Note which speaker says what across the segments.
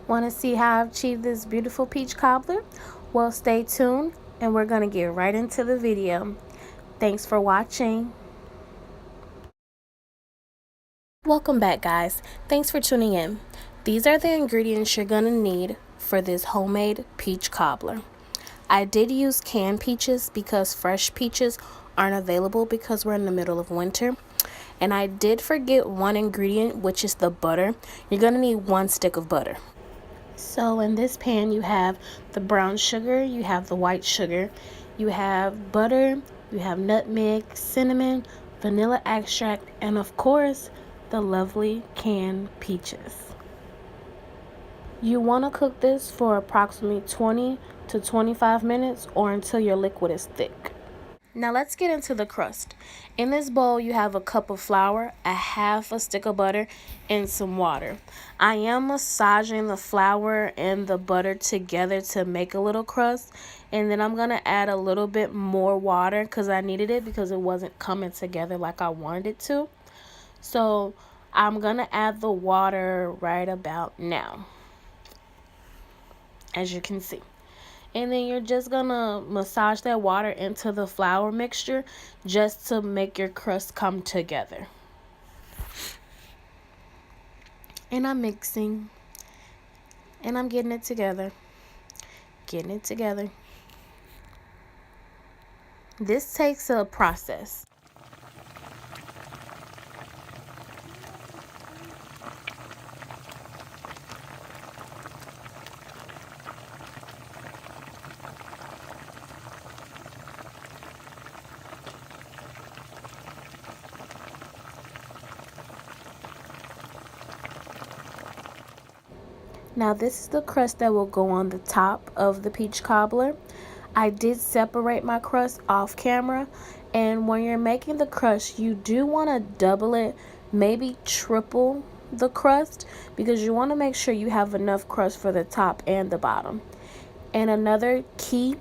Speaker 1: Want to see how I've achieved this beautiful peach cobbler? Well, stay tuned and we're going to get right into the video. Thanks for watching. Welcome back, guys. Thanks for tuning in. These are the ingredients you're going to need for this homemade peach cobbler. I did use canned peaches because fresh peaches aren't available because we're in the middle of winter. And I did forget one ingredient, which is the butter. You're going to need 1 stick of butter. So in this pan you have the brown sugar, you have the white sugar, you have butter, you have nutmeg, cinnamon, vanilla extract, and of course the lovely canned peaches. You want to cook this for approximately 20 to 25 minutes or until your liquid is thick. Now let's get into the crust. In this bowl you have a cup of flour, a half a stick of butter, and some water. I am massaging the flour and the butter together to make a little crust, and then I'm going to add a little bit more water because I needed it because it wasn't coming together like I wanted it to. So I'm going to add the water right about now, as you can see. And then you're just gonna massage that water into the flour mixture just to make your crust come together. And I'm mixing and I'm getting it together. This takes a process. Now this is the crust that will go on the top of the peach cobbler. I did separate my crust off camera, and when you're making the crust you do want to double it, maybe triple the crust, because you want to make sure you have enough crust for the top and the bottom. And another key,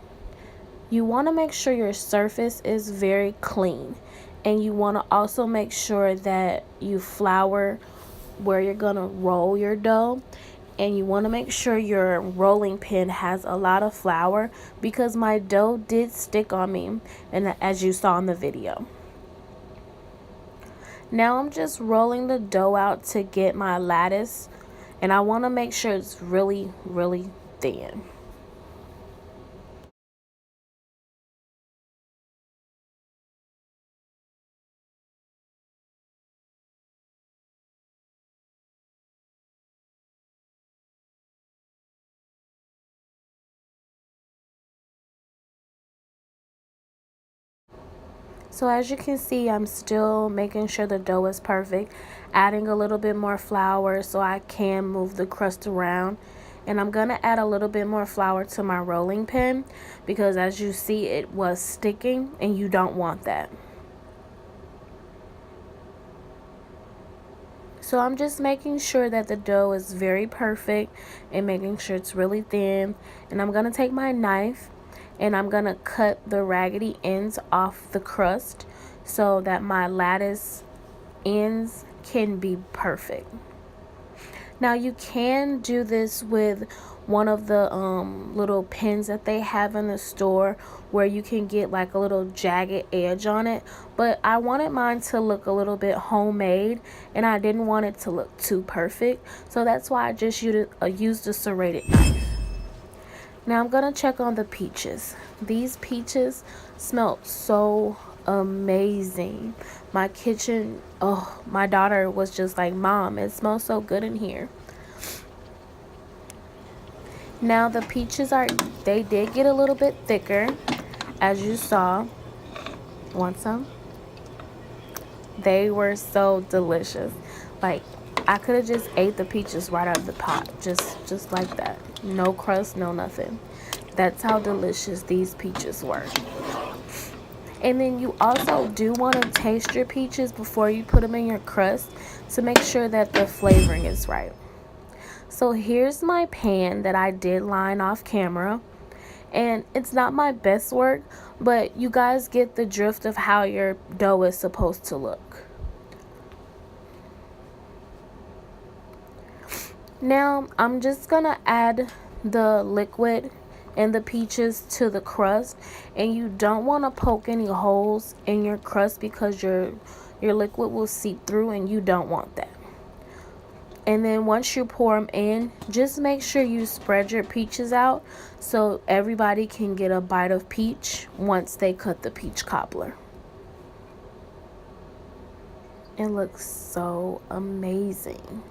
Speaker 1: you want to make sure your surface is very clean, and you want to also make sure that you flour where you're gonna roll your dough. And you want to make sure your rolling pin has a lot of flour because my dough did stick on me, and as you saw in the video. Now I'm just rolling the dough out to get my lattice, and I want to make sure it's really thin. So as you can see, I'm still making sure the dough is perfect, adding a little bit more flour so I can move the crust around. And I'm going to add a little bit more flour to my rolling pin because as you see it was sticking, and you don't want that. So I'm just making sure that the dough is very perfect and making sure it's really thin. And I'm going to take my knife and I'm going to cut the raggedy ends off the crust so that my lattice ends can be perfect. Now you can do this with one of the little pins that they have in the store where you can get like a little jagged edge on it, but I wanted mine to look a little bit homemade and I didn't want it to look too perfect, so that's why I just used a serrated knife. Now I'm gonna check on the peaches. These peaches smell so amazing. My kitchen, oh, my daughter was just like, Mom, it smells so good in here. Now the peaches they did get a little bit thicker, as you saw. Want some? They were so delicious. Like, I could have just ate the peaches right out of the pot, just like that. No crust, no nothing. That's how delicious these peaches were. And then you also do want to taste your peaches before you put them in your crust to make sure that the flavoring is right. So here's my pan that I did line off camera, and it's not my best work, but you guys get the drift of how your dough is supposed to look. Now I'm just gonna add the liquid and the peaches to the crust, and you don't want to poke any holes in your crust because your liquid will seep through, and you don't want that. And then once you pour them in, just make sure you spread your peaches out so everybody can get a bite of peach once they cut the peach cobbler. It looks so amazing.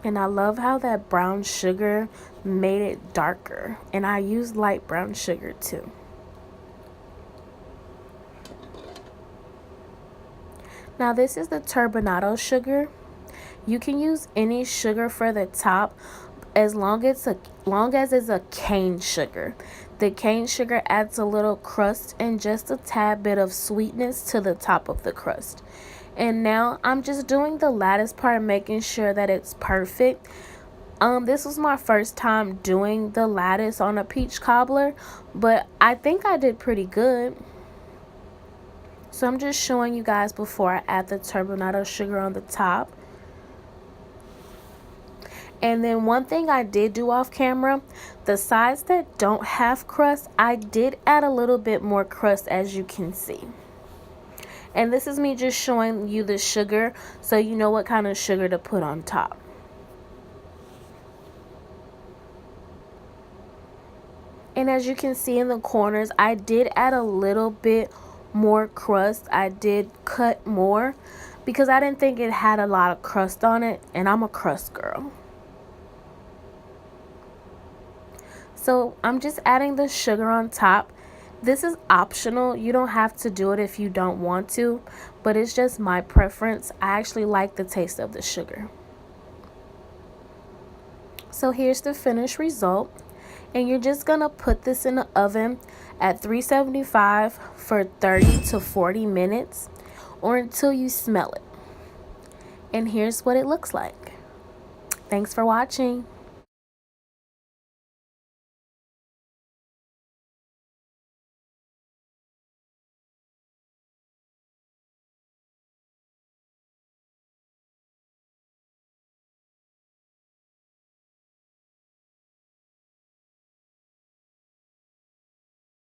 Speaker 1: And I love how that brown sugar made it darker. And I used light brown sugar too. Now this is the turbinado sugar. You can use any sugar for the top as long as it's a cane sugar. The cane sugar adds a little crust and just a tad bit of sweetness to the top of the crust. And now I'm just doing the lattice part, making sure that it's perfect. This was my first time doing the lattice on a peach cobbler, but I think I did pretty good. So I'm just showing you guys before I add the turbinado sugar on the top. And then one thing I did do off camera, the sides that don't have crust, I did add a little bit more crust, as you can see. And this is me just showing you the sugar so you know what kind of sugar to put on top. And as you can see in the corners, I did add a little bit more crust. I did cut more because I didn't think it had a lot of crust on it, and I'm a crust girl. So I'm just adding the sugar on top. This is optional. You don't have to do it if you don't want to, but it's just my preference. I actually like the taste of the sugar. So here's the finished result. And you're just gonna put this in the oven at 375 for 30 to 40 minutes or until you smell it. And here's what it looks like. Thanks for watching.